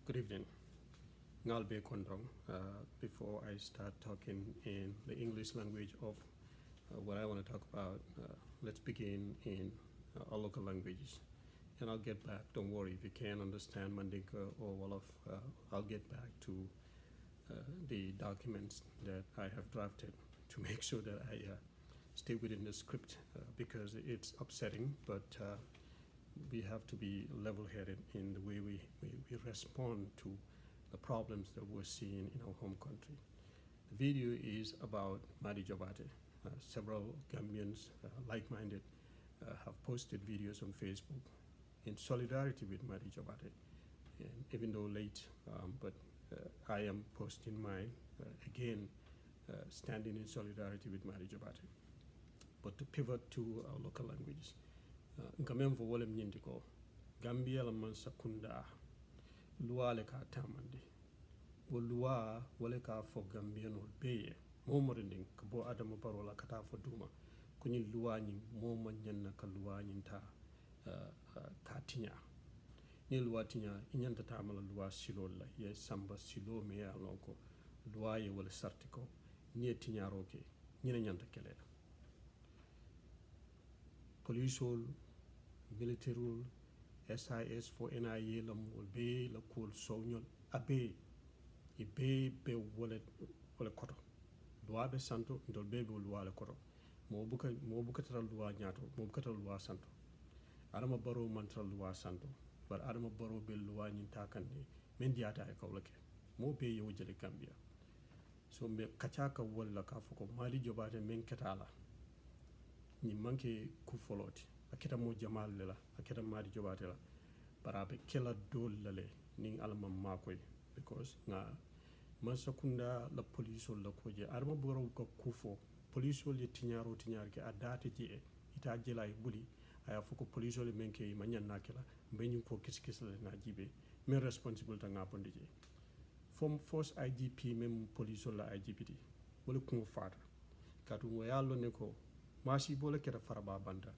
Good evening. Ngalbe Kondrong. Before I start talking in the English language of what I want to talk about, let's begin in our local languages. And I'll get back. Don't worry, if you can't understand Mandinka or Wolof, I'll get back to the documents that I have drafted to make sure that I stay within the script because it's upsetting, but we have to be level-headed in the way we respond to the problems that we're seeing in our home country. The video is about Madi Jobarteh. Several Gambians, like-minded, have posted videos on Facebook in solidarity with Madi Jobarteh. And even though late, but I am posting mine, again, standing in solidarity with Madi Jobarteh. But to pivot to our local languages. Ngamen fo wolem nyindi ko Gambia la man sakunda luwa le ka tamandi wo luwa wale ka fo Gambian ol beye momorinding ko bo Adama Barrow la kata fo duma kunyi luwa ni moma nyanna ka luwa nyinta ka tinya ni luwa tinya inyanta tamala luwa silo la ye samba silo me ya lonko luwa ye wala sartiko ni tinya roke nyina nyanta kele police ol military SIS for NIA la mol be la kol soñol abe ibe be wala koto loi be santo ndol be loi le koto mo buka tara loi ñaato mo buka tara loi santo Adama Barrow man tara loi santo bar Adama Barrow be loi ñin takande men diata e kawlake mo be yo jele Gambia so me kachaka wala ka foko Madi Jobarteh men ketala ni manke ku foloti aketa mo jamal la aketa Madi Jobarteh la barabe kela dol lale ning alama makoy because nga masakunda la police la koje Adama Barrow ko kufo police le tinyar ke adate ji ita jelay buli aya foko police le menke manyan nakela mbenyu ko kiskis la na jibe men responsible ta nga pondi je from force IGP même police la IGP wala ko fata katu mo yallo ne ko masi bola keta faraba banda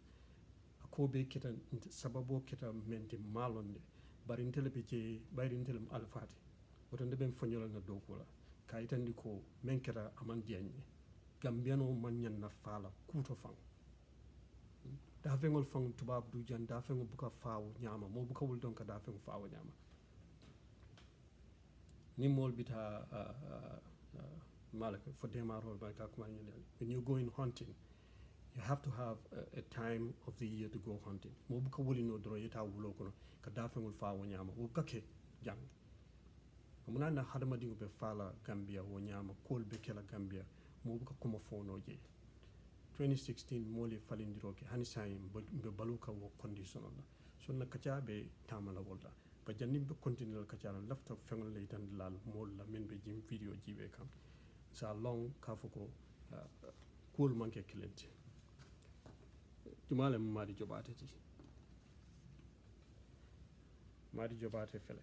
ko be keta sababo keta menti malonde bari intele be je bari intele alfati wotonde ben fonyola na dokola kayitandi ko men keta aman dianye Gambiano man nyan na fala kuto fang da fengol fang tubab du jan da fengol buka faaw nyama mo buka wul don ka da fengol faaw nyama ni mol bita malaka for demaro ba ka kuma when you go in hunting you have to have a time of the year to go hunting. Mo buka wuli no dro yeta wulo kono ka dafengul fa wo nyama wo kake jang. Amuna na hadama dingo be fala Gambia wo nyama kol be kela Gambia mo buka kuma fono je. 2016 moli falindiro ke hani sayim be baluka wo conditional la. So na kacha be tamala wolda. Ba jannim be continue kacha la lafta fengol le tan lal mol la men be jim video jibe kam. Sa long kafuko kol manke kilente. Jumale Madi Jobarteh ti Madi Jobarteh fele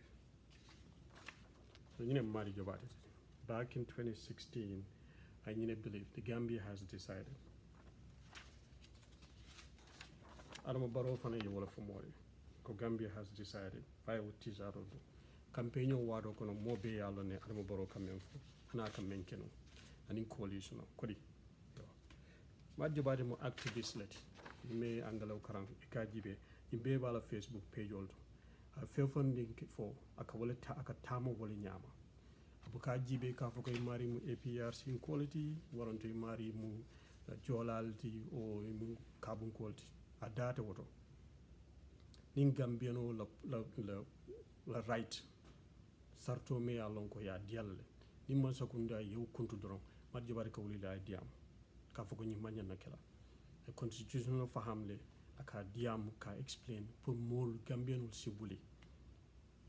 so you know Madi Jobarteh back in 2016 I believe the Gambia has decided Adama Barrow fana ye wala fomore ko Gambia has decided by what is out of campaign wado kono mo be yalo ne Adama Barrow kamen fo ana kamen keno ani coalition kodi Madi Jobarteh mo activist let me angalaw karang ikajibe imbe bala Facebook page olto a funding for akawale ta akatamo wala nyama abuka jibe ka fo koy mari mu APRC in quality waranto mari mu jolalti o mu carbon quality adata woto ning Gambiano la right sarto me alon ko ya dialle nimman sakunda yow kuntu doron Madi Jobarteh ko wuli la diam ka fo ko nyimanya nakela constitutional fahamle aka diam ka explain pour mol Gambian sibuli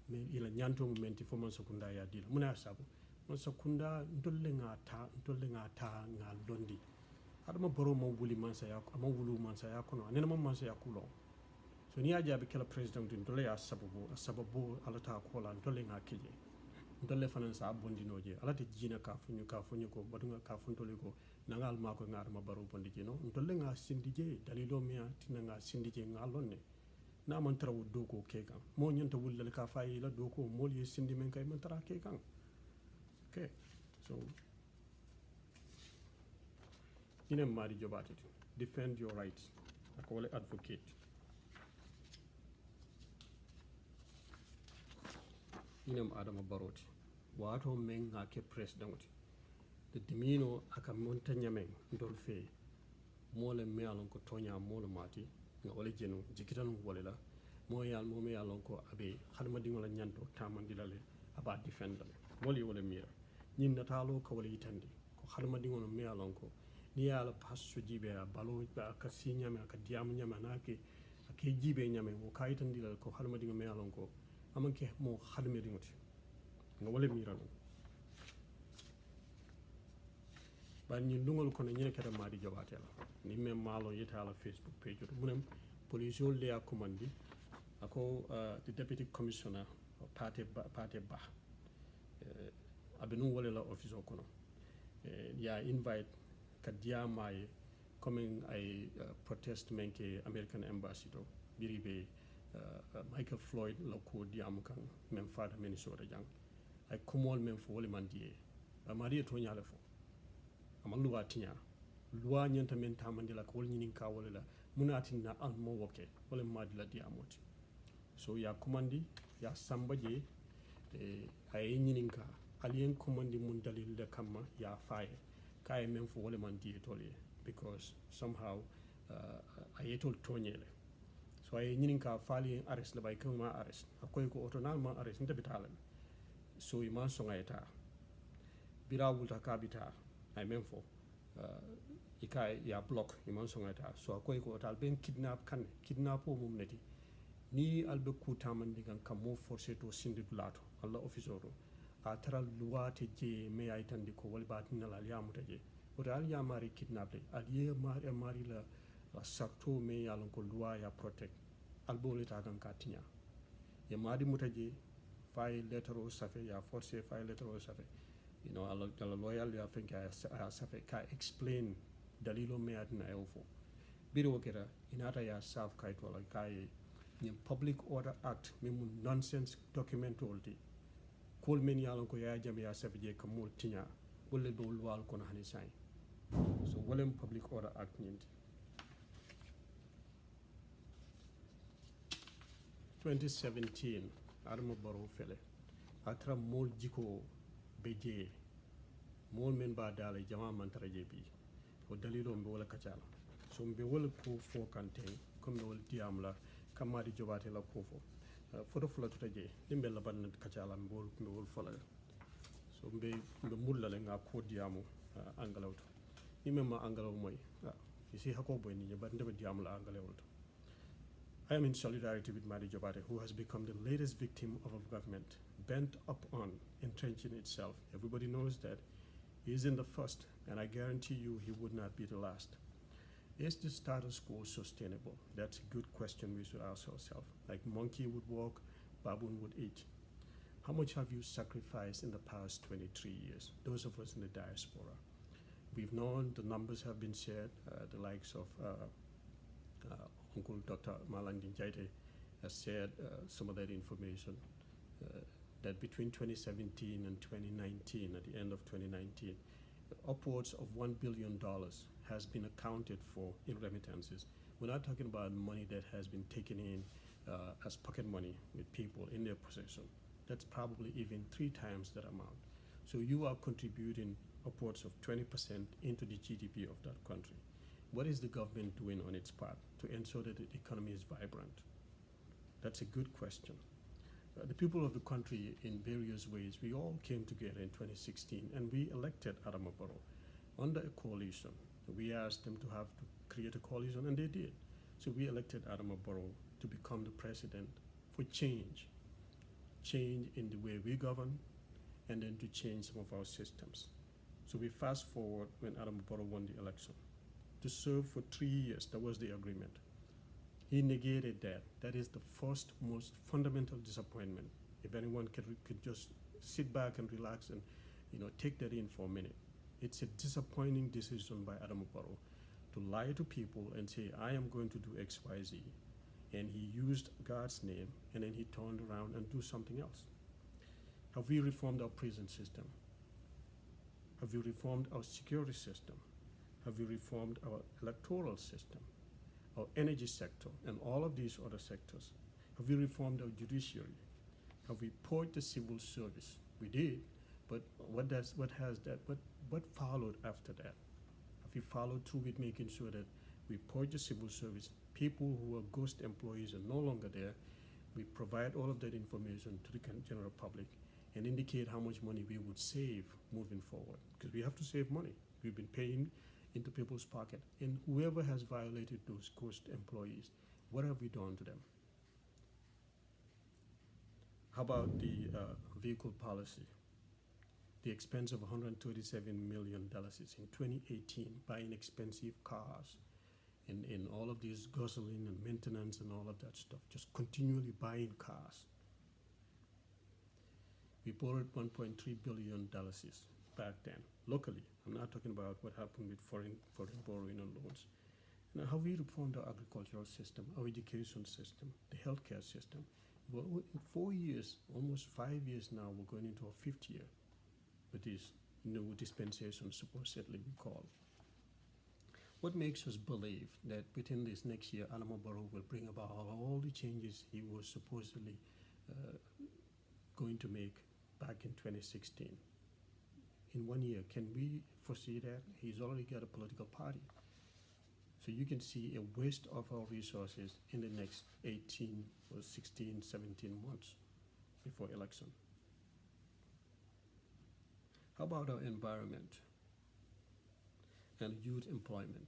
mais ila nyanto momenti fo man sakunda ya dila muna sabu man sakunda ndolle ngata nga londi Adama Barrow mo buli man sa ya ama wulu man sa ya kono anena man sa ya kulo so ni ajabe kala president ndolle ya sababu alata ko la ndolle nga keje ndolle fanan sa bondinoje alati jina ka funyu ko badunga ka funtole ko nangal mako ngar ma Barrow bondije no ndolle nga sindije dalilo miya tinanga sindije ngalonne na man tara doko ke kan mo nyanta wullal ka fayi la doko mol ye sindi men kay man tara ke kan. Okay, so ina Madi Jobarteh, defend your rights. I call it advocate. Ina Adama Baroti, wato men ngake president. The dimino aka monta nyamen ndolfe mole me alon ko tonya mole mati nga wala jenu jikitan wala la mo me alon ko abe hadma dingola nyanto tamandilale aba defendale moli wala mira nyin natalo ko wala yitandi ko hadma dingola me alon ko ni yala passo jibe a balo ba ka sinya me ka diam nyama nake ake jibe nyame mo kayitandilal ko hadma dingola me alon ko amanke mo hadme dingoti nga wala mira no ban ñun dungol kono ñene kata Madi Jobarteh la ni même malo yeta la Facebook page to munem police le ya commandi ako the deputy commissioner party ba abenu wala la office o kono ya invite kadia may coming ay protest menke American embassy to biribe Michael Floyd la ko diam kan même fada Minnesota jang ay kumol même fo wala man die Madi to nyale fo amal luwa tinya luwa nyanta men tamandi la ko nyinin ka wala la munatin na al mo woke wala Madi la diamoti so ya commandi ya sambaje ay nyinin ka alien commandi mun dalil de kamma ya faye kay men fo wala man die tolé because somehow ayetol tonyele so ay nyinin ka fali arrest la bay kama arrest akoy ko automalement arrest ndabitalen so iman so ngayta birawul ta kabita ay même fo ikay ya block iman so ngata so akoy ko tal ben kidnap o mum neti ni albe kutamandi gan kam mo forcé to sindi dulato alla office o a taral luwate je me ay tandi ko wal batina la yamuta je o dal ya mari kidnap le al ye mari la sakto me yalon ko luwa ya protect albo leta gan katinya ye madi mutaje fay letter o safe ya forcé fay letter o safe you know a loyal ya think safe ka explain dalilo me adna elfo biro kera inata ya saf kay to la kay ni public order act mem nonsense document oldi kol men yalon ko ya jam ya safe je kamul tinya bolle do wal kono hani say so wolem public order act nyinti 2017 Adama Barrow fele atra mol jiko beje mol men ba dale jama man taraje bi o dalilo mbe wala kacala so mbe wala ko fo kante comme wala diam la kam Madi Jobarteh la ko fo foto fula tutaje dimbe la ban kacala mbe wol fola so mbe mulla le nga ko diamu angalawto ni memma angalaw moy isi hako boy ni ba ndebe diam la angalawto I am in solidarity with Madi Jobarteh, who has become the latest victim of a government bent upon entrenching itself. Everybody knows that he isn't the first, and I guarantee you he would not be the last. Is the status quo sustainable? That's a good question we should ask ourselves. Like monkey would walk, baboon would eat. How much have you sacrificed in the past 23 years? Those of us in the diaspora. We've known, the numbers have been shared, the likes of Uncle Dr. Malandi Njie has shared some of that information, that between 2017 and 2019, at the end of 2019, upwards of $1 billion has been accounted for in remittances. We're not talking about money that has been taken in as pocket money with people in their possession. That's probably even 3 times that amount. So you are contributing upwards of 20% into the GDP of that country. What is the government doing on its part to ensure that the economy is vibrant? That's a good question. The people of the country, in various ways, we all came together in 2016 and we elected Adama Barrow under a coalition. We asked them to create a coalition, and they did. So we elected Adama Barrow to become the president for change in the way we govern, and then to change some of our systems. So we fast forward when Adama Barrow won the election. To serve for 3 years, that was the agreement. He negated that. That is the first, most fundamental disappointment. If anyone could just sit back and relax and take that in for a minute. It's a disappointing decision by Adama Barrow to lie to people and say, I am going to do X, Y, Z. and he used God's name, and then he turned around and do something else. Have we reformed our prison system? Have we reformed our security system? Have we reformed our electoral system, our energy sector, and all of these other sectors? Have we reformed our judiciary? Have we purged the civil service? We did, but what followed after that? Have we followed through with making sure that we purge the civil service? People who are ghost employees are no longer there. We provide all of that information to the general public and indicate how much money we would save moving forward, because we have to save money. We've been paying into people's pocket, and whoever has violated those ghost employees, what have we done to them? How about the vehicle policy? The expense of $137 million in 2018 buying expensive cars and all of these gasoline and maintenance and all of that stuff, just continually buying cars. We borrowed $1.3 billion back then, locally. I'm not talking about what happened with foreign borrowing and loans. Now, how we reformed our agricultural system, our education system, the healthcare system. Well, in 4 years, almost 5 years now, we're going into our 5th year with this new dispensation, supposedly we call. What makes us believe that within this next year, Adama Barrow will bring about all the changes he was supposedly going to make back in 2016? In 1 year, can we foresee that? He's already got a political party. So you can see a waste of our resources in the next 18 or 16, 17 months before election. How about our environment and youth employment?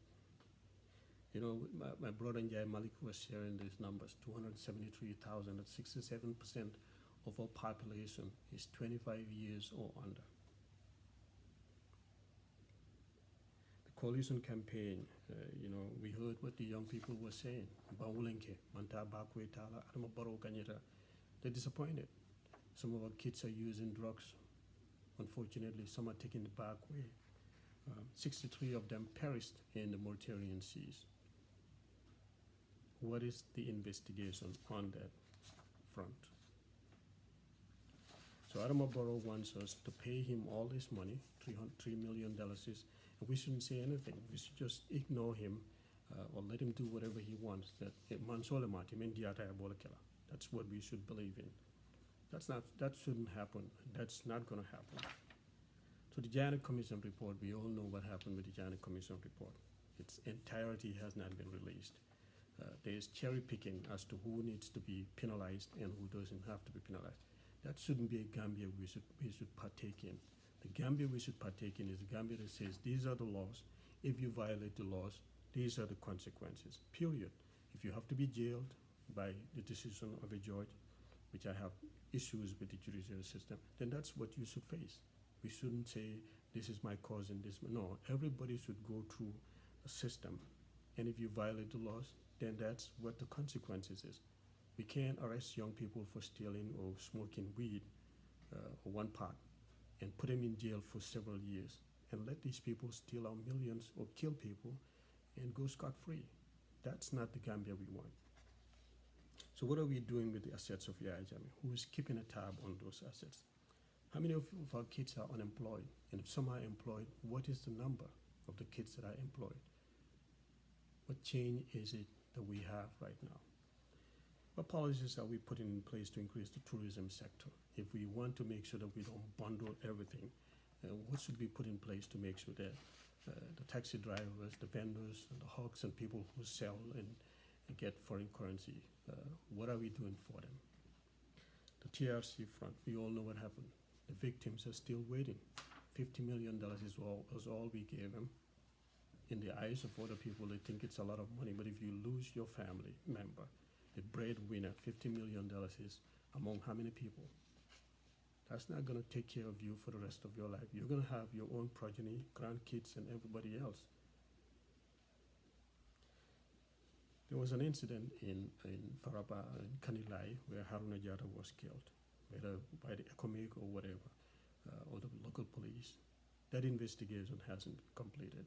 You know, my brother Njie Malik was sharing these numbers, 273,000, at 67% of our population is 25 years or under. Coalition campaign, you know, we heard what the young people were saying. Bawulenke, Manta Bakwe Tala, Adama Barrow Kanyeta. They're disappointed. Some of our kids are using drugs. Unfortunately, some are taking the back way. 63 of them perished in the Mauritanian seas. What is the investigation on that front? So Adama Barrow wants us to pay him all this money, $3 million. We shouldn't say anything. We should just ignore him or let him do whatever he wants. That's what we should believe in. That shouldn't happen. That's not going to happen. So the Janet Commission report, we all know what happened with the Janet Commission report. Its entirety has not been released. There's cherry picking as to who needs to be penalized and who doesn't have to be penalized. That shouldn't be a Gambia we should partake in. The Gambia we should partake in is the Gambia that says these are the laws. If you violate the laws, these are the consequences, period. If you have to be jailed by the decision of a judge, which I have issues with the judicial system, then that's what you should face. We shouldn't say, this is my cause and this. No, everybody should go through a system. And if you violate the laws, then that's what the consequences is. We can't arrest young people for stealing or smoking weed or one pot and put them in jail for several years and let these people steal our millions or kill people and go scot-free. That's not the Gambia we want. So what are we doing with the assets of Yaya Jammeh? Who is keeping a tab on those assets? How many of our kids are unemployed? And if some are employed, what is the number of the kids that are employed? What change is it that we have right now? What policies are we putting in place to increase the tourism sector? If we want to make sure that we don't bundle everything, what should we put in place to make sure that the taxi drivers, the vendors, and the hawks and people who sell and get foreign currency, what are we doing for them? The TRC front, we all know what happened. The victims are still waiting. $50 million is all we gave them. In the eyes of other people, they think it's a lot of money, but if you lose your family member, the breadwinner, $50 million is among how many people? That's not going to take care of you for the rest of your life. You're going to have your own progeny, grandkids, and everybody else. There was an incident in Faraba, in Kanilai, where Haruna Jata was killed, whether by the ECOMIG or whatever, or the local police. That investigation hasn't completed.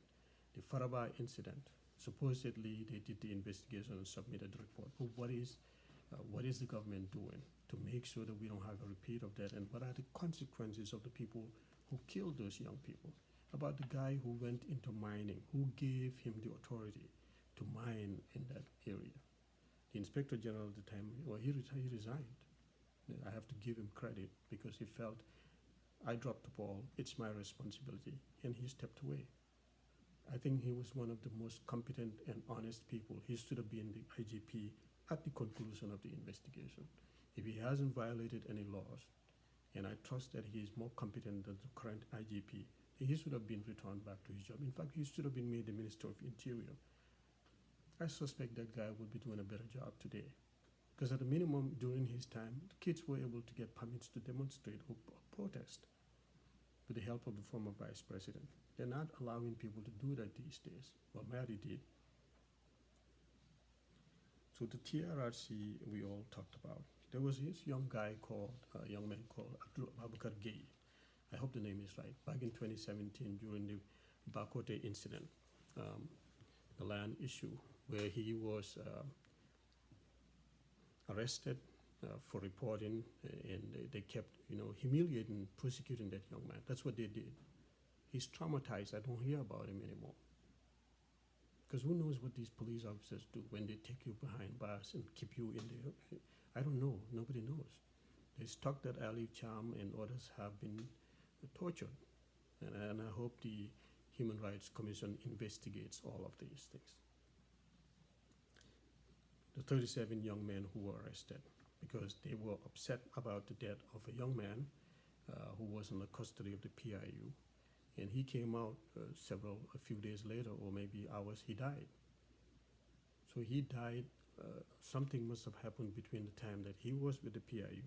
The Faraba incident, Supposedly, they did the investigation and submitted the report. But what is the government doing to make sure that we don't have a repeat of that? And what are the consequences of the people who killed those young people? About the guy who went into mining, who gave him the authority to mine in that area? The Inspector General at the time, well, he resigned. I have to give him credit because he felt, I dropped the ball, it's my responsibility, and he stepped away. I think he was one of the most competent and honest people. He should have been the IGP at the conclusion of the investigation. If he hasn't violated any laws, and I trust that he is more competent than the current IGP, he should have been returned back to his job. In fact, he should have been made the Minister of Interior. I suspect that guy would be doing a better job today. Because at the minimum, during his time, the kids were able to get permits to demonstrate or protest with the help of the former vice president. They're not allowing people to do that these days. Well, Madi did. So the TRRC we all talked about. There was this young man called Abubakar Gaye. I hope the name is right. Back in 2017, during the Bakote incident, the land issue, where he was arrested for reporting, and they kept, humiliating, prosecuting that young man. That's what they did. He's traumatized. I don't hear about him anymore. Because who knows what these police officers do when they take you behind bars and keep you in there? I don't know. Nobody knows. They stuck that Ali Cham and others have been tortured. And I hope the Human Rights Commission investigates all of these things. The 37 young men who were arrested because they were upset about the death of a young man who was in the custody of the PIU. And he came out a few days later, or maybe hours, he died. So he died, something must have happened between the time that he was with the PIU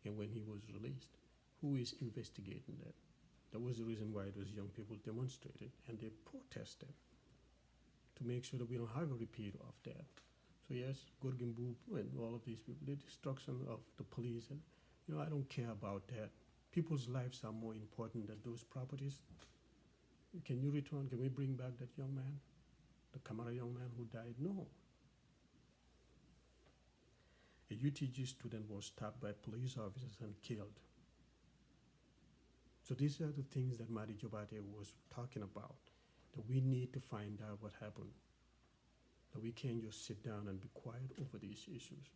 and when he was released. Who is investigating that? That was the reason why those young people demonstrated and they protested to make sure that we don't have a repeat of that. So yes, Gorgimbu and all of these people, the destruction of the police, and I don't care about that. People's lives are more important than those properties. Can you return? Can we bring back that young man, the Kamara young man who died? No. A UTG student was stabbed by police officers and killed. So these are the things that Madi Jobarteh was talking about, that we need to find out what happened, that we can't just sit down and be quiet over these issues.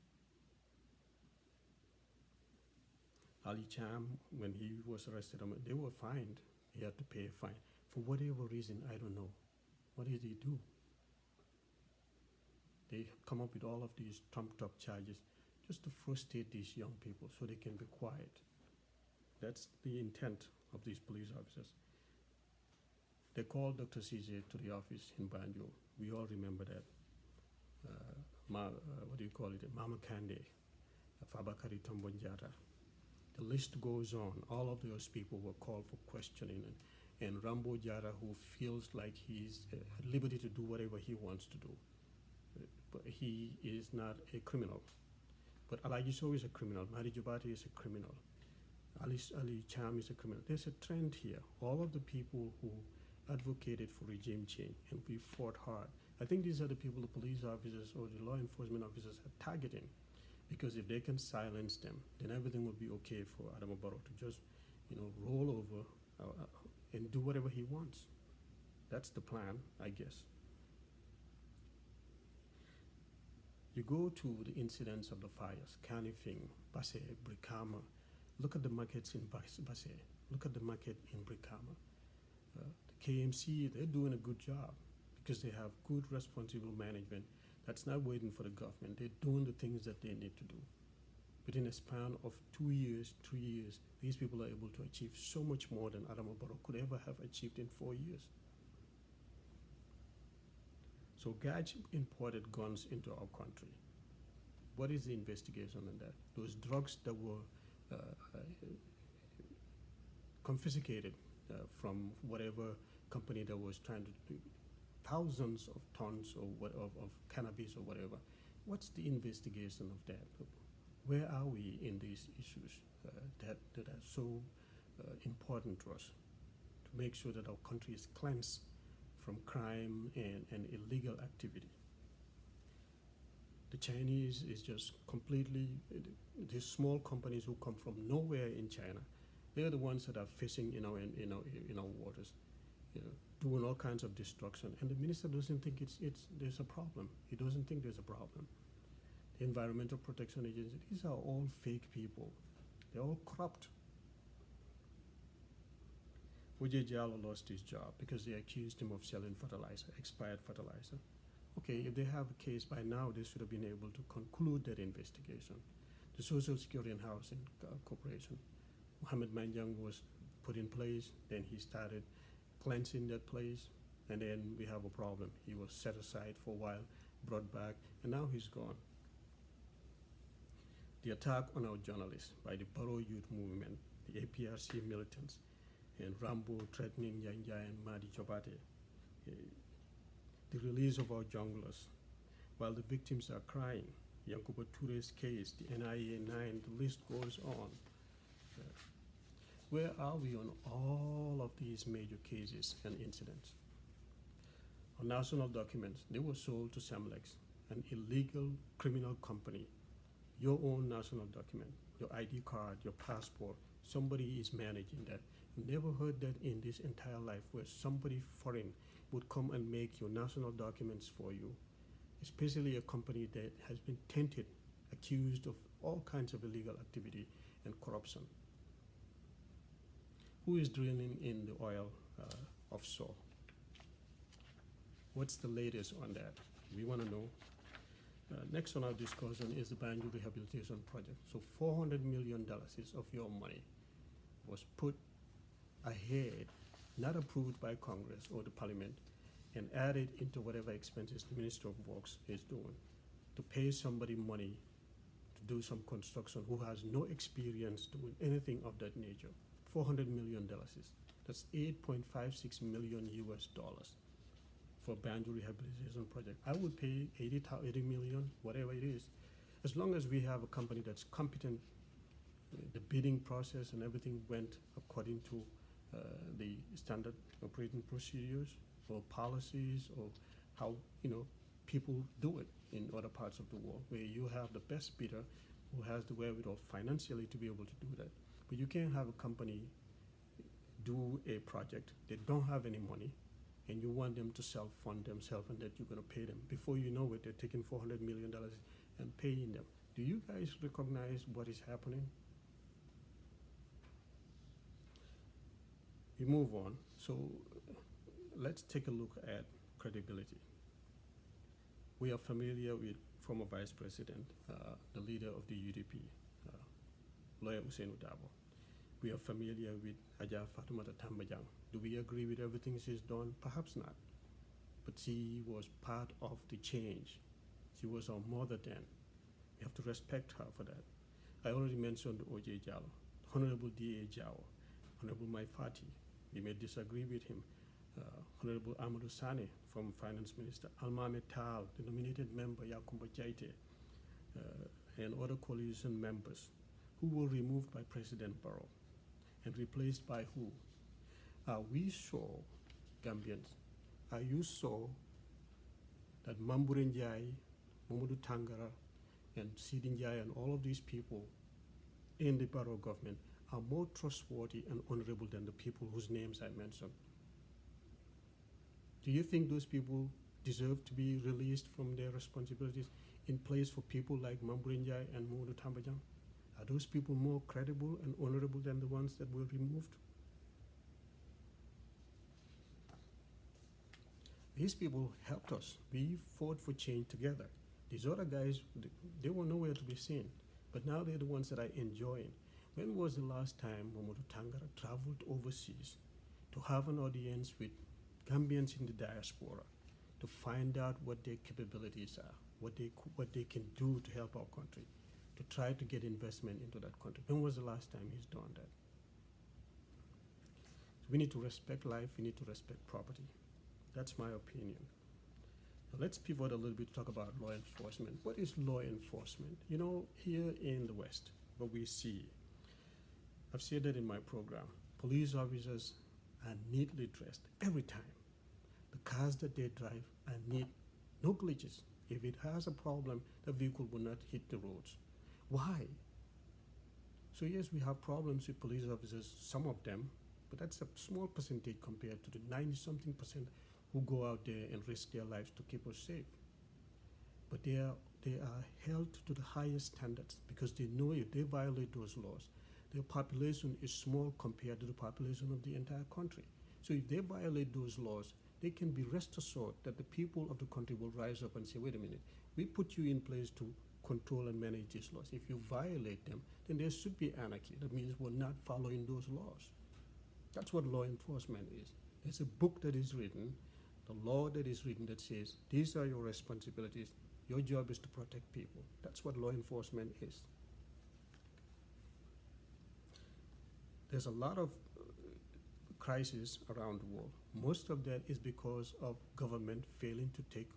Ali Cham, when he was arrested, they were fined. He had to pay a fine. For whatever reason, I don't know. What did he do? They come up with all of these trumped-up charges just to frustrate these young people so they can be quiet. That's the intent of these police officers. They called Dr. CJ to the office in Banjul. We all remember that. Mama Kande, Fabakari Tombonjata. The list goes on. All of those people were called for questioning. And Rambo Jara, who feels like he's at liberty to do whatever he wants to do. But he is not a criminal. But Alaji Sow is a criminal. Madi Jobarteh is a criminal. Ali Cham is a criminal. There's a trend here. All of the people who advocated for regime change and we fought hard. I think these are the people the police officers or the law enforcement officers are targeting. Because if they can silence them, then everything will be okay for Adama Barrow to just, roll over and do whatever he wants. That's the plan, I guess. You go to the incidents of the fires, Kanifing, Basse, Brikama. Look at the markets in Basse. Look at the market in Brikama. The KMC, they're doing a good job because they have good, responsible management that's not waiting for the government. They're doing the things that they need to do. Within a span of 2 years, 3 years, these people are able to achieve so much more than Adama Barrow could ever have achieved in 4 years. So Gaj imported guns into our country. What is the investigation on that? Those drugs that were confiscated from whatever company that was trying to do thousands of tons of cannabis or whatever. What's the investigation of that? Where are we in these issues that are so important to us to make sure that our country is cleansed from crime and illegal activity. The Chinese is just completely, these small companies who come from nowhere in China, they're the ones that are fishing in our waters, doing all kinds of destruction. And the minister doesn't think there's a problem. He doesn't think there's a problem. The Environmental Protection Agency, these are all fake people. They're all corrupt. Ujie Jallow lost his job because they accused him of selling fertilizer, expired fertilizer. Okay, if they have a case by now, they should have been able to conclude that investigation. The Social Security and Housing Corporation, Mohammed Manjang was put in place, then he started cleansing that place, and then we have a problem. He was set aside for a while, brought back, and now he's gone. The attack on our journalists by the Borough Youth Movement, the APRC militants, and Rambo threatening Njie and Madi Jobarteh, the release of our junglers, while the victims are crying, Yankuba Toure's case, the NIA 9, the list goes on. Where are we on all of these major cases and incidents? Our national documents, they were sold to Semlex, an illegal criminal company. Your own national document, your ID card, your passport, somebody is managing that. Never heard that in this entire life where somebody foreign would come and make your national documents for you, especially a company that has been tainted, accused of all kinds of illegal activity and corruption. Who is drilling in the oil offshore? What's the latest on that? We want to know. Next on our discussion is the Badjie Rehabilitation Project. So $400 million of your money was put ahead, not approved by Congress or the Parliament, and added into whatever expenses the Minister of Works is doing to pay somebody money to do some construction who has no experience doing anything of that nature. $400 million. That's $8.56 million US for Badjie Rehabilitation Project. I would pay 80 million, whatever it is, as long as we have a company that's competent. The bidding process and everything went according to the standard operating procedures or policies or how people do it in other parts of the world, where you have the best bidder who has the wherewithal financially to be able to do that. But you can't have a company do a project, they don't have any money, and you want them to self-fund themselves and that you're going to pay them. Before you know it, they're taking $400 million and paying them. Do you guys recognize what is happening? We move on. So let's take a look at credibility. We are familiar with former Vice President, the leader of the UDP, Lawyer Ousainou Njie. We are familiar with Aja Fatoumata Tambajang. Do we agree with everything she's done? Perhaps not. But she was part of the change. She was our mother then. We have to respect her for that. I already mentioned O.J. Jallow, Honorable D.A. Jao, Honorable Maifati. We may disagree with him. Honorable Amadou Sane, former Finance Minister, Almame Tal, the nominated member, Yakumba Jaite, and other coalition members who were removed by President Barrow and replaced by who? Are we sure, Gambians, are you sure that Mamboure Njie, Mamadou Tangara, and Sidi Njie and all of these people in the Barrow government are more trustworthy and honorable than the people whose names I mentioned? Do you think those people deserve to be released from their responsibilities in place for people like Mamboure Njie and Mamadou Tambajang? Are those people more credible and honorable than the ones that were removed? These people helped us. We fought for change together. These other guys, they were nowhere to be seen, but now they're the ones that are enjoying. When was the last time Mamadou Tangara traveled overseas to have an audience with Gambians in the diaspora to find out what their capabilities are, what they can do to help our country, to try to get investment into that country? When was the last time he's done that? So we need to respect life, we need to respect property. That's my opinion. Now let's pivot a little bit to talk about law enforcement. What is law enforcement? You know, here in the West, what we see, I've said that in my program, police officers are neatly dressed every time. The The cars that they drive need no glitches. If it has a problem, the vehicle will not hit the roads. Why? So yes, we have problems with police officers, some of them, but that's a small percentage compared to the 90-something% who go out there and risk their lives to keep us safe. But they are held to the highest standards because they know if they violate those laws, their population is small compared to the population of the entire country. So if they violate those laws, they can be rest assured that the people of the country will rise up and say, wait a minute, we put you in place to control and manage these laws. If you violate them, then there should be anarchy. That means we're not following those laws. That's what law enforcement is. There's a book that is written, the law that is written that says, these are your responsibilities. Your job is to protect people. That's what law enforcement is. There's a lot of crises around the world. Most of that is because of government failing to take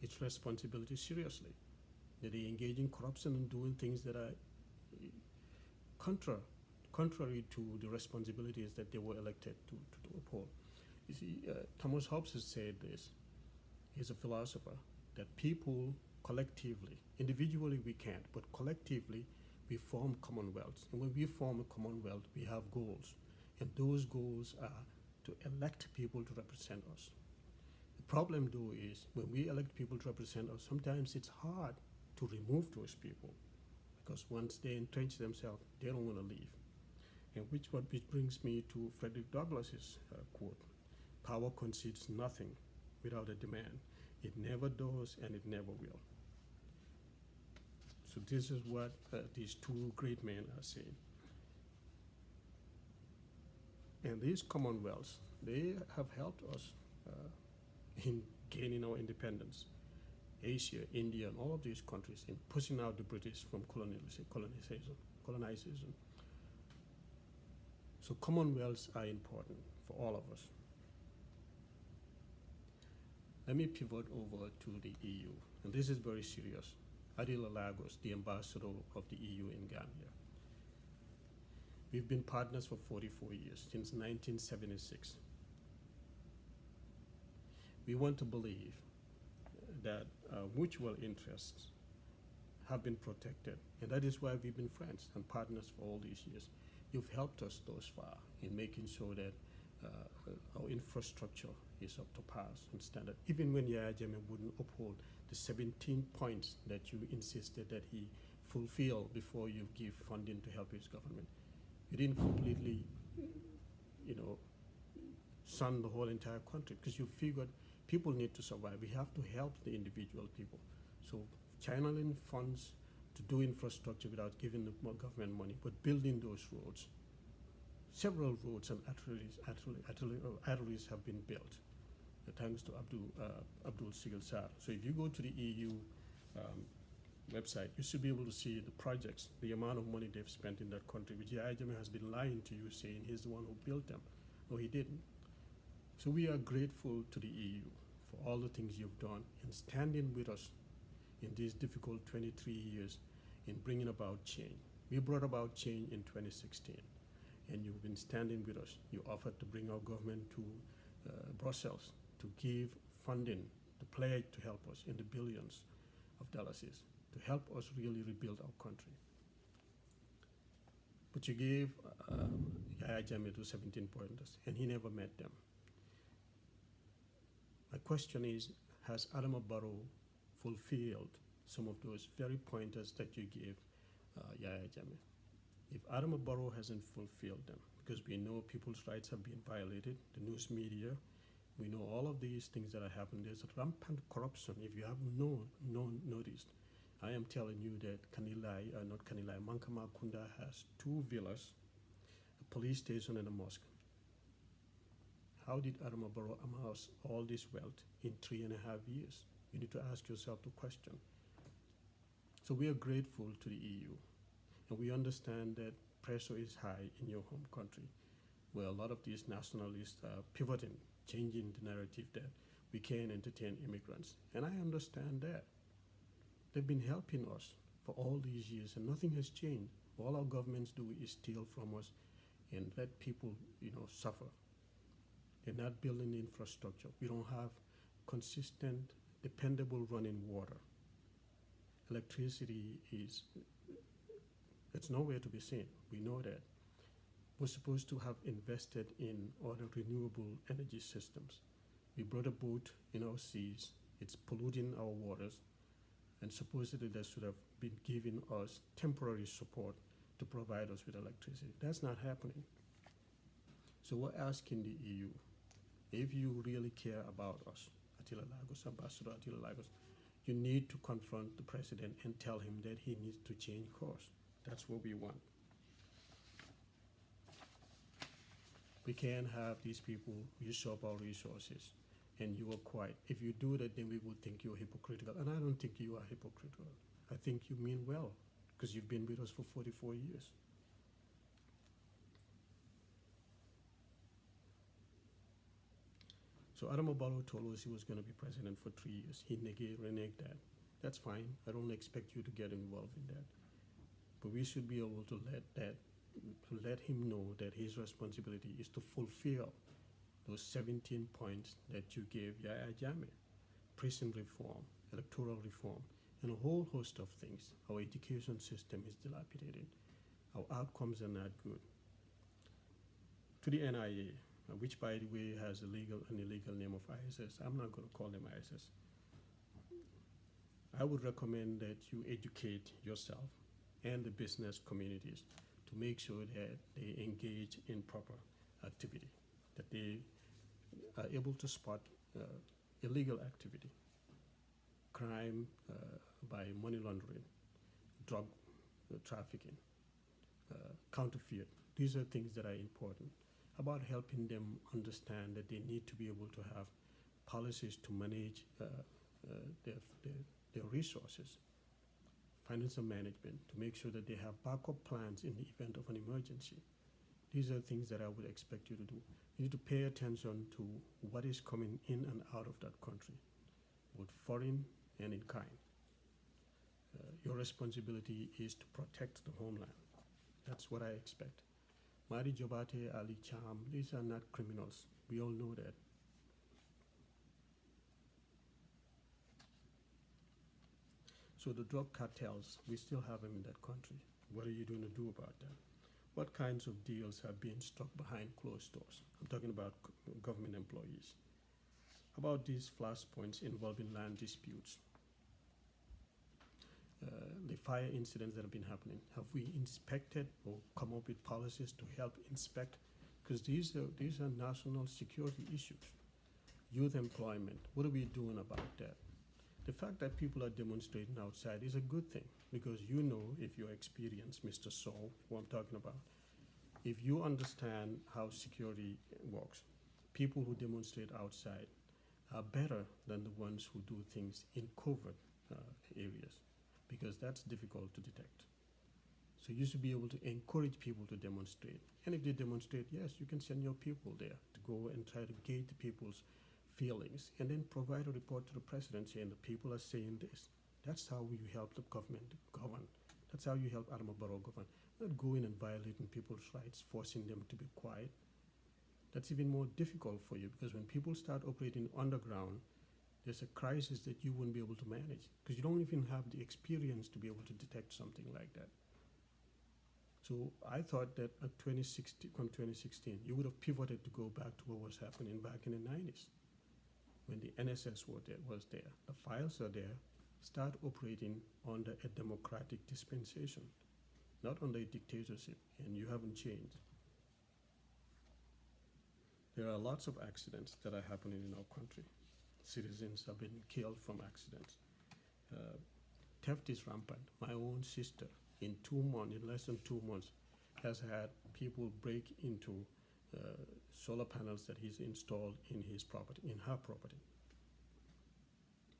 its responsibility seriously. That they engage in corruption and doing things that are contrary to the responsibilities that they were elected to uphold. You see, Thomas Hobbes has said this. He's a philosopher, that people collectively, individually we can't, but collectively we form commonwealths. And when we form a commonwealth, we have goals. And those goals are to elect people to represent us. The problem, though, is when we elect people to represent us, sometimes it's hard to remove those people because once they entrench themselves, they don't want to leave. And which brings me to Frederick Douglass's quote, "Power concedes nothing without a demand. It never does and it never will." So this is what these two great men are saying. And these commonwealths, they have helped us in gaining our independence. Asia, India, and all of these countries in pushing out the British from colonization. So commonwealths are important for all of us. Let me pivot over to the EU, and this is very serious. Adila Lagos, the ambassador of the EU in Gambia. We've been partners for 44 years, since 1976. We want to believe that mutual interests have been protected, and that is why we've been friends and partners for all these years. You've helped us thus far in making sure that our infrastructure is up to par and standard. Even when Yahya Jammeh wouldn't uphold the 17 points that you insisted that he fulfill before you give funding to help his government, you didn't completely, sun the whole entire country because you figured people need to survive. We have to help the individual people. So channeling funds to do infrastructure without giving the government money, but building those roads. Several roads and arteries have been built, thanks to Abdul Sigil Sar. So if you go to the EU website, you should be able to see the projects, the amount of money they've spent in that country, which Yahya Jammeh has been lying to you, saying he's the one who built them. No, he didn't. So we are grateful to the EU for all the things you've done in standing with us in these difficult 23 years in bringing about change. We brought about change in 2016, and you've been standing with us. You offered to bring our government to Brussels to give funding, to pledge to help us in the billions of dollars, to help us really rebuild our country. But you gave Yahya Jammeh to 17 pointers, and he never met them. My question is, has Adama Barrow fulfilled some of those very pointers that you gave Yahya Jammeh? If Adama Barrow hasn't fulfilled them, because we know people's rights have been violated, the news media, we know all of these things that are happening. There's rampant corruption. If you have noticed, I am telling you that Mankama Kunda has 2 villas, a police station, and a mosque. How did Adama Barrow amass all this wealth in 3.5 years? You need to ask yourself the question. So we are grateful to the EU, and we understand that pressure is high in your home country, where a lot of these nationalists are pivoting, changing the narrative that we can entertain immigrants. And I understand that. They've been helping us for all these years, and nothing has changed. All our governments do is steal from us and let people, suffer. They're not building infrastructure. We don't have consistent, dependable running water. Electricity it's nowhere to be seen. We know that. We're supposed to have invested in other renewable energy systems. We brought a boat in our seas. It's polluting our waters. And supposedly they should have been giving us temporary support to provide us with electricity. That's not happening. So we're asking the EU, if you really care about us, Attila Lagos, Ambassador Attila Lagos, you need to confront the president and tell him that he needs to change course. That's what we want. We can't have these people usurp our resources and you are quiet. If you do that, then we would think you're hypocritical. And I don't think you are hypocritical. I think you mean well, because you've been with us for 44 years. So Adama Barrow told us he was going to be president for 3 years. He reneged that. That's fine. I don't expect you to get involved in that. But we should be able to let him know that his responsibility is to fulfill those 17 points that you gave Yahya Jammeh: prison reform, electoral reform, and a whole host of things. Our education system is dilapidated. Our outcomes are not good. To the NIA, which by the way has an illegal name of ISS, I'm not going to call them ISS. I would recommend that you educate yourself and the business communities to make sure that they engage in proper activity, that they are able to spot illegal activity, crime by money laundering, drug trafficking, counterfeit. These are things that are important. About helping them understand that they need to be able to have policies to manage their resources, financial management, to make sure that they have backup plans in the event of an emergency. These are things that I would expect you to do. You need to pay attention to what is coming in and out of that country, both foreign and in kind. Your responsibility is to protect the homeland. That's what I expect. Madi Jobarteh, Ali Cham, these are not criminals. We all know that. So the drug cartels, we still have them in that country. What are you going to do about that? What kinds of deals have been struck behind closed doors? I'm talking about government employees. About these flashpoints involving land disputes, the fire incidents that have been happening. Have we inspected or come up with policies to help inspect? Because these are national security issues. Youth employment, what are we doing about that? The fact that people are demonstrating outside is a good thing, because you know, if you're experienced, Mr. Saul, who I'm talking about, if you understand how security works, people who demonstrate outside are better than the ones who do things in covert areas, because that's difficult to detect. So you should be able to encourage people to demonstrate. And if they demonstrate, yes, you can send your people there to go and try to gauge people's feelings, and then provide a report to the presidency, and the people are saying this. That's how you help the government govern. That's how you help Adama Barrow govern. Not going and violating people's rights, forcing them to be quiet. That's even more difficult for you, because when people start operating underground, there's a crisis that you wouldn't be able to manage, because you don't even have the experience to be able to detect something like that. So I thought that from 2016, you would have pivoted to go back to what was happening back in the 90s. When the NSS was there, the files are there. Start operating under a democratic dispensation, not under a dictatorship, and you haven't changed. There are lots of accidents that are happening in our country. Citizens have been killed from accidents. Theft is rampant. My own sister, in less than 2 months, has had people break into solar panels that he's installed in her property.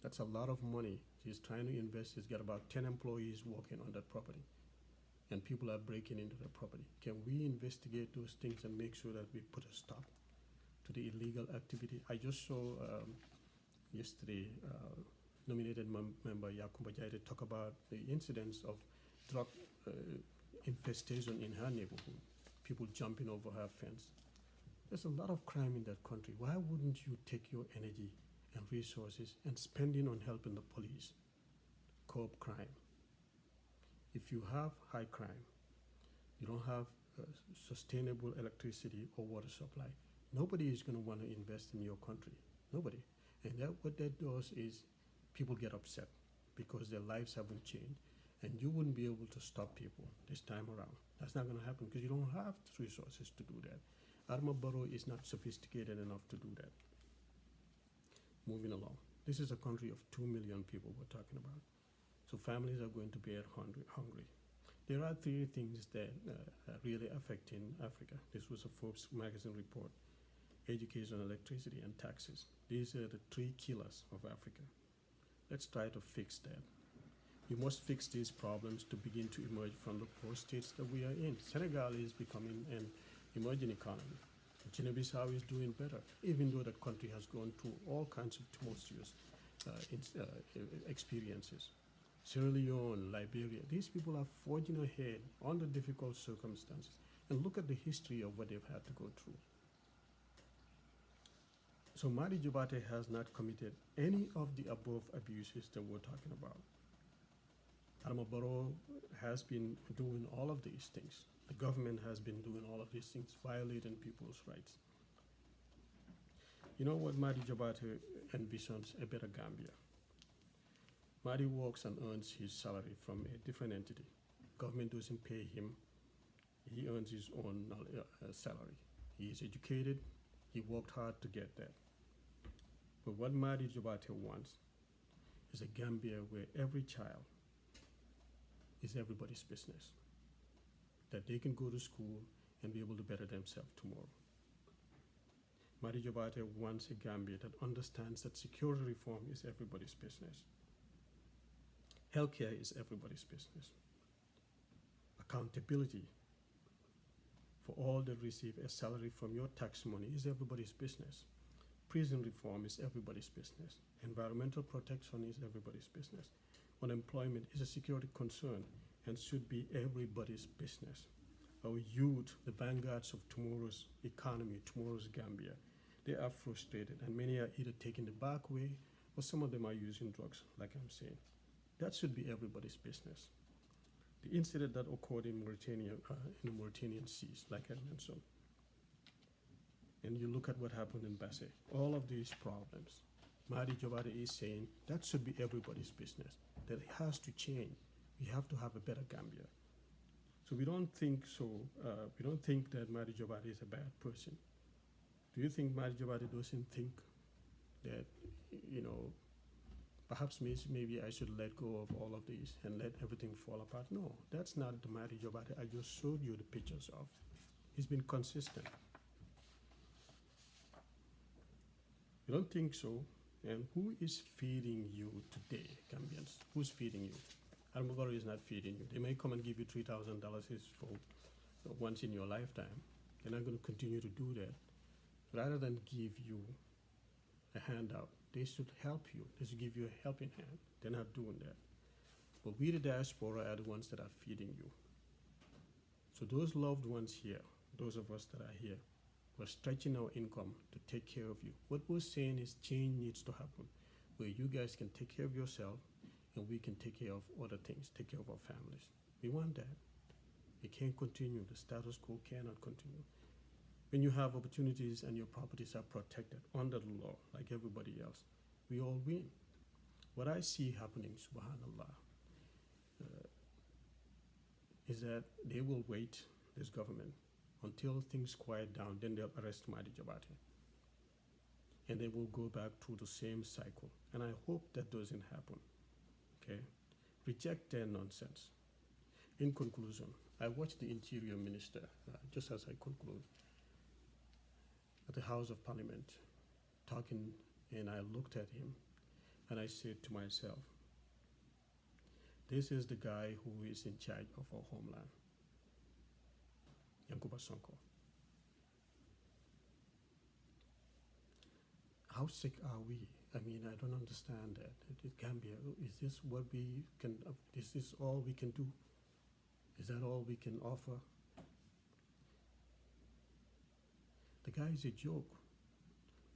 That's a lot of money. He's trying to invest. He's got about 10 employees working on that property, and people are breaking into the property. Can we investigate those things and make sure that we put a stop to the illegal activity? I just saw yesterday nominated member Yakuba Badjie talk about the incidents of drug infestation in her neighborhood, people jumping over her fence. There's a lot of crime in that country. Why wouldn't you take your energy and resources and spending on helping the police curb crime? If you have high crime, you don't have sustainable electricity or water supply, nobody is going to want to invest in your country. Nobody. And what that does is people get upset because their lives haven't changed, and you wouldn't be able to stop people this time around. That's not going to happen because you don't have the resources to do that. Adama Barrow is not sophisticated enough to do that. Moving along. This is a country of 2 million people we're talking about. So families are going to be hungry. There are three things that are really affecting Africa. This was a Forbes magazine report: education, electricity, and taxes. These are the three killers of Africa. Let's try to fix that. We must fix these problems to begin to emerge from the poor states that we are in. Senegal is becoming an emerging economy. Guinea-Bissau is doing better, even though the country has gone through all kinds of tumultuous experiences. Sierra Leone, Liberia, these people are forging ahead under difficult circumstances. And look at the history of what they've had to go through. So Madi Jobarteh has not committed any of the above abuses that we're talking about. Adama Barrow has been doing all of these things. The government has been doing all of these things, violating people's rights. You know what Madi Jobarteh envisions? A better Gambia. Madi works and earns his salary from a different entity. Government doesn't pay him. He earns his own salary. He is educated. He worked hard to get that. But what Madi Jobarteh wants is a Gambia where every child is everybody's business, that they can go to school and be able to better themselves tomorrow. Madi Jobarteh wants a Gambia that understands that security reform is everybody's business. Healthcare is everybody's business. Accountability for all that receive a salary from your tax money is everybody's business. Prison reform is everybody's business. Environmental protection is everybody's business. Unemployment is a security concern and should be everybody's business. Our youth, the vanguards of tomorrow's economy, tomorrow's Gambia, they are frustrated, and many are either taking the back way or some of them are using drugs, like I'm saying. That should be everybody's business. The incident that occurred in Mauritania, in the Mauritanian seas, like I mentioned, and you look at what happened in Badjie, all of these problems, Madi Jobarteh is saying that should be everybody's business, that it has to change. We have to have a better Gambia. So we don't think so. We don't think that Madi Jobarteh is a bad person. Do you think Madi Jobarteh doesn't think that, perhaps maybe I should let go of all of these and let everything fall apart? No, that's not the Madi Jobarteh I just showed you the pictures of. He's been consistent. You don't think so? And who is feeding you today, Gambians? Who's feeding you? Adama Barrow is not feeding you. They may come and give you $3,000 for once in your lifetime. They're not going to continue to do that. Rather than give you a handout, they should help you. They should give you a helping hand. They're not doing that. But we, the diaspora, are the ones that are feeding you. So those loved ones here, those of us that are here, we're stretching our income to take care of you. What we're saying is change needs to happen, where you guys can take care of yourself and we can take care of other things, take care of our families. We want that. It can't continue. The status quo cannot continue. When you have opportunities and your properties are protected under the law, like everybody else, we all win. What I see happening, subhanallah, is that they will wait, this government, until things quiet down, then they'll arrest Madi Jobarteh. And they will go back through the same cycle. And I hope that doesn't happen, okay? Reject their nonsense. In conclusion, I watched the Interior Minister, just as I conclude, at the House of Parliament, talking, and I looked at him, and I said to myself, this is the guy who is in charge of our homeland. Yankuba Sonko. How sick are we? I mean, I don't understand that. Gambia, is this what we can, is this all we can do? Is that all we can offer? The guy is a joke.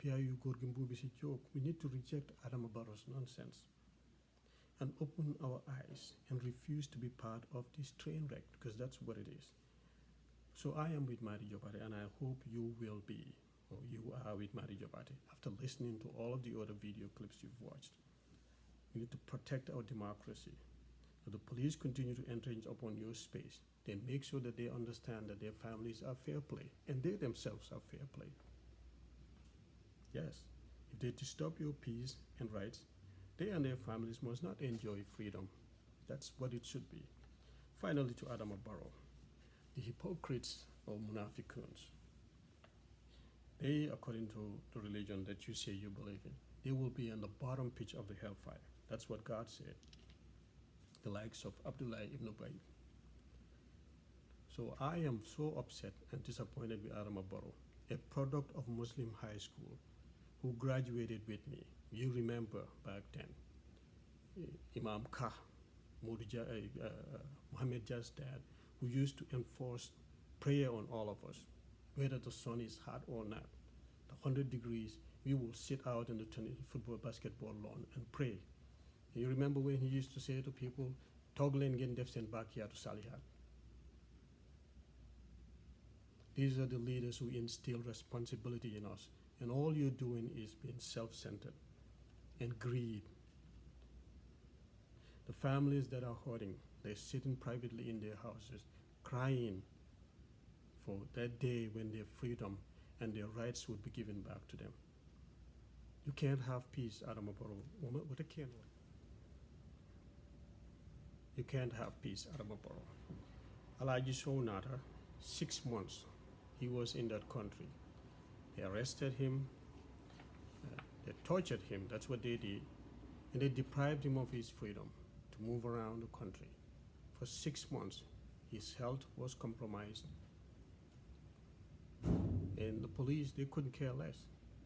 PIU Gorgimbu is a joke. We need to reject Adama Barrow's nonsense and open our eyes and refuse to be part of this train wreck, because that's what it is. So I am with Madi Jobarteh, and I hope you will be, or you are with Madi Jobarteh after listening to all of the other video clips you've watched. We need to protect our democracy. If the police continue to entrench upon your space, then make sure that they understand that their families are fair play, and they themselves are fair play. Yes, if they disturb your peace and rights, they and their families must not enjoy freedom. That's what it should be. Finally, to Adama Barrow, the hypocrites or munafiquns, they, according to the religion that you say you believe in, they will be on the bottom pitch of the hellfire. That's what God said. The likes of Abdullah ibn Ubay. So I am so upset and disappointed with Adama Barrow, a product of Muslim high school, who graduated with me. You remember back then, Imam Kah, Muhammad Jaz's dad, who used to enforce prayer on all of us, whether the sun is hot or not. The 100 degrees, we will sit out in the football, basketball lawn and pray. And you remember when he used to say to people, Toglen gen def sen backyard to Salihat. These are the leaders who instill responsibility in us, and all you're doing is being self-centered and greed. The families that are hurting, they're sitting privately in their houses, crying for that day when their freedom and their rights would be given back to them. You can't have peace, Adama Barrow. You can't have peace, Adama Barrow. Alaji Sounata, 6 months, he was in that country. They arrested him, they tortured him, that's what they did, and they deprived him of his freedom to move around the country. For 6 months, his health was compromised. And the police, they couldn't care less.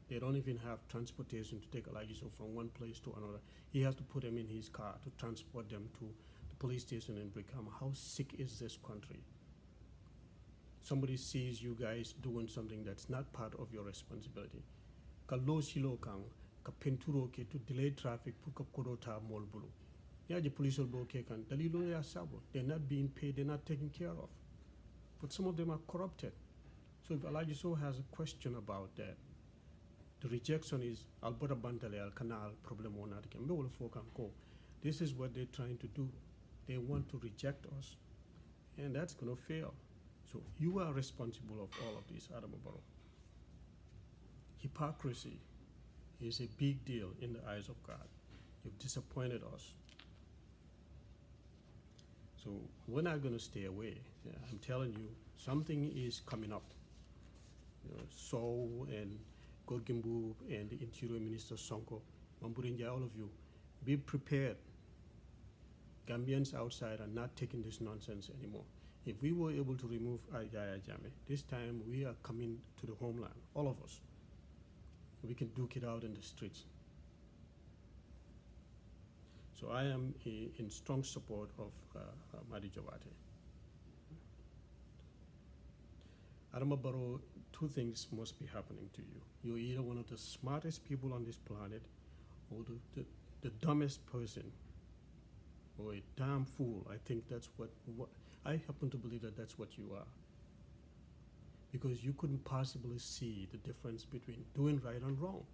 They don't even have transportation to take Alajiso from one place to another. He has to put them in his car to transport them to the police station in Brikama. How sick is this country? Somebody sees you guys doing something that's not part of your responsibility. Ka lo silo kang, ka penturo ke to delay traffic pu ka kodota mol bulu. Ya the police will bo ke kan dalilo ya sabo. They're not being paid, they're not taken care of. But some of them are corrupted. So if Alajiso has a question about that, the rejection is Alberta Bantale Al Canal problem on that. This is what they're trying to do. They want to reject us, and that's going to fail. So you are responsible of all of this, Adama Barrow. Hypocrisy is a big deal in the eyes of God. You've disappointed us. So we're not going to stay away. Yeah, I'm telling you, something is coming up. Saul and Gorgimbu and the Interior Minister Sonko, Mamburinja, all of you, be prepared. Gambians outside are not taking this nonsense anymore. If we were able to remove Yaya Jammeh, this time we are coming to the homeland, all of us. We can duke it out in the streets. So I am in strong support of Madi Jobarteh. Adama Barrow, 2 things must be happening to you. You're either one of the smartest people on this planet or the dumbest person, or a damn fool. I think that's what I happen to believe that that's what you are. Because you couldn't possibly see the difference between doing right and wrong.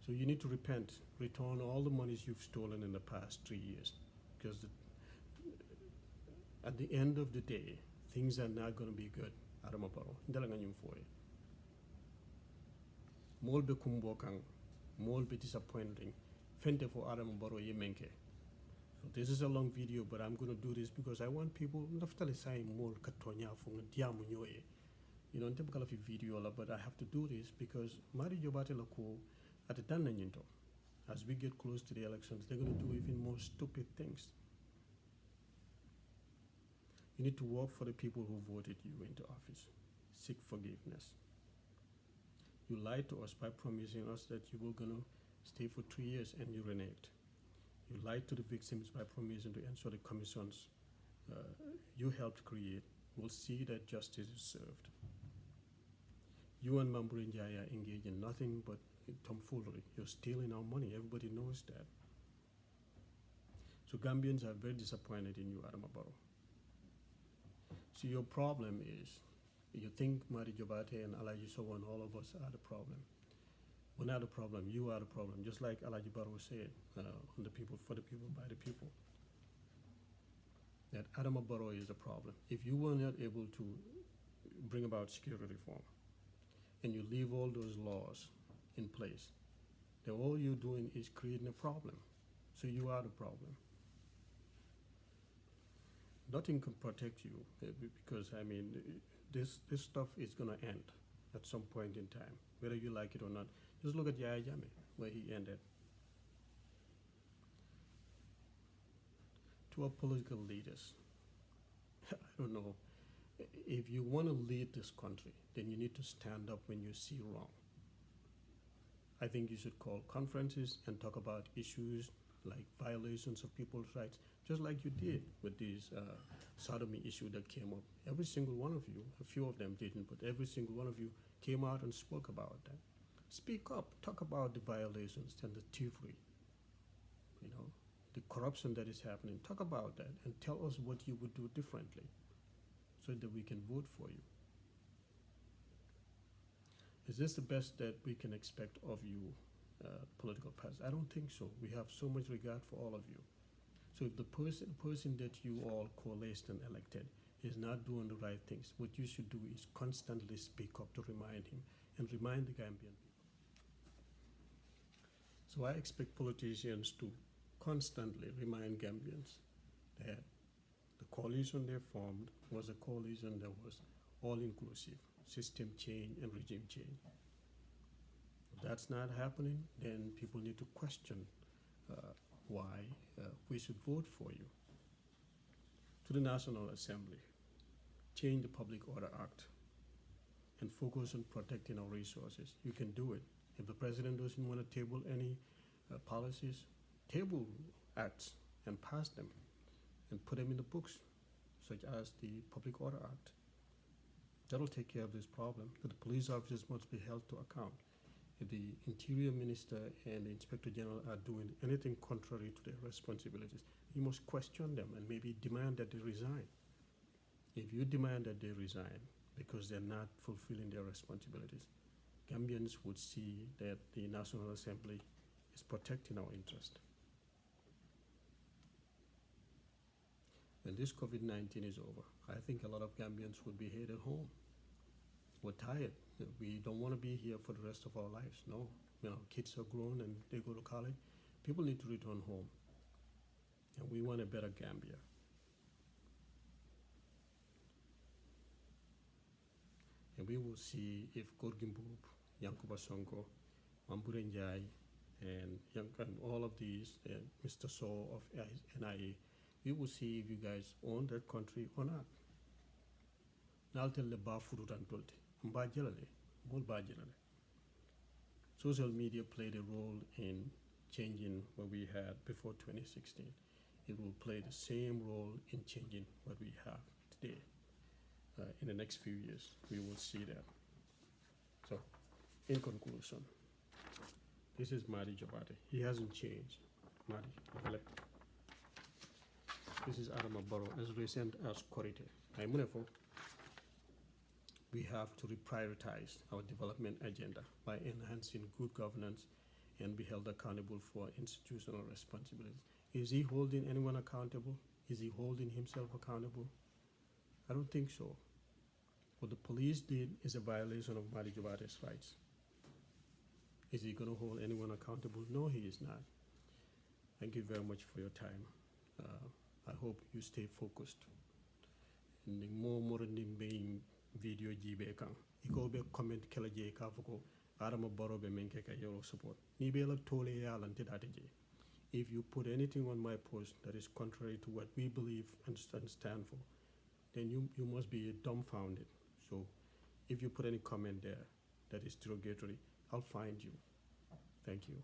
So you need to repent, return all the monies you've stolen in the past 3 years. Because at the end of the day, things are not going to be good. Adama Barrow, ndalanga nyum foye. Mol be kumbokang, mol be disappointing. Fente for Adama Barrow ye menke. So this is a long video, but I'm going to do this because I want people naftali say mol katonya fung diamu nyoye. You know, typical of a video, but I have to do this because Madi Jobarteh lako at the Dananyinto. As we get close to the elections, they're going to do even more stupid things. You need to work for the people who voted you into office. Seek forgiveness. You lied to us by promising us that you were going to stay for 3 years and you reneged. You lied to the victims by promising to ensure the commissions you helped create will see that justice is served. You and Madi Njie are engaged in nothing but tomfoolery. You're stealing our money. Everybody knows that. So Gambians are very disappointed in you, Adama Barrow. So your problem is, you think Madi Jobarteh and Alaji Sow and all of us are the problem. We're not the problem. You are the problem. Just like Alaji Barrow said, on the people, for the people, by the people. That Adama Barrow is a problem. If you were not able to bring about security reform, and you leave all those laws in place, then all you're doing is creating a problem. So you are the problem. Nothing can protect you because, I mean, this stuff is going to end at some point in time, whether you like it or not. Just look at Yahya Jammeh, where he ended. To our political leaders, I don't know, if you want to lead this country, then you need to stand up when you see wrong. I think you should call conferences and talk about issues like violations of people's rights, just like you did with this sodomy issue that came up. Every single one of you, a few of them didn't, but every single one of you came out and spoke about that. Speak up, talk about the violations and the thievery, you know, the corruption that is happening. Talk about that and tell us what you would do differently so that we can vote for you. Is this the best that we can expect of you, political parties? I don't think so. We have so much regard for all of you. So if the person that you all coalesced and elected is not doing the right things, what you should do is constantly speak up to remind him and remind the Gambian people. So I expect politicians to constantly remind Gambians that the coalition they formed was a coalition that was all-inclusive, system change and regime change. If that's not happening, then people need to question why we should vote for you. To the National Assembly, change the Public Order Act and focus on protecting our resources. You can do it. If the president doesn't want to table any policies, table acts and pass them and put them in the books, such as the Public Order Act. That'll take care of this problem. The police officers must be held to account. If the Interior Minister and the Inspector General are doing anything contrary to their responsibilities, you must question them and maybe demand that they resign. If you demand that they resign because they're not fulfilling their responsibilities, Gambians would see that the National Assembly is protecting our interest. When this COVID-19 is over, I think a lot of Gambians would be headed home. We're tired. We don't want to be here for the rest of our lives. No, you know, kids are grown and they go to college. People need to return home, and we want a better Gambia. And we will see if Gorgimbub, Yankuba Sonko, Madi Njie, and all of these, Mr. Saul of NIA, we will see if you guys own that country or not. Social media played a role in changing what we had before 2016. It will play the same role in changing what we have today. In the next few years, we will see that. So, in conclusion, this is Madi Jobarteh. He hasn't changed. Madi, elect. This is Adama Barrow, as recent as Korite. We have to reprioritize our development agenda by enhancing good governance and be held accountable for institutional responsibilities. Is he holding anyone accountable? Is he holding himself accountable? I don't think so. What the police did is a violation of Madi Jobarteh's rights. Is he going to hold anyone accountable? No, he is not. Thank you very much for your time. I hope you stay focused. In the more being video jibe kan iko be comment kala je ka fuko Adama Barrow be menke ka yellow support ni be la tole ya lan tidate je. If you put anything on my post that is contrary to what we believe and stand for, then you must be dumbfounded. So if you put any comment there that is derogatory, I'll find you. Thank you.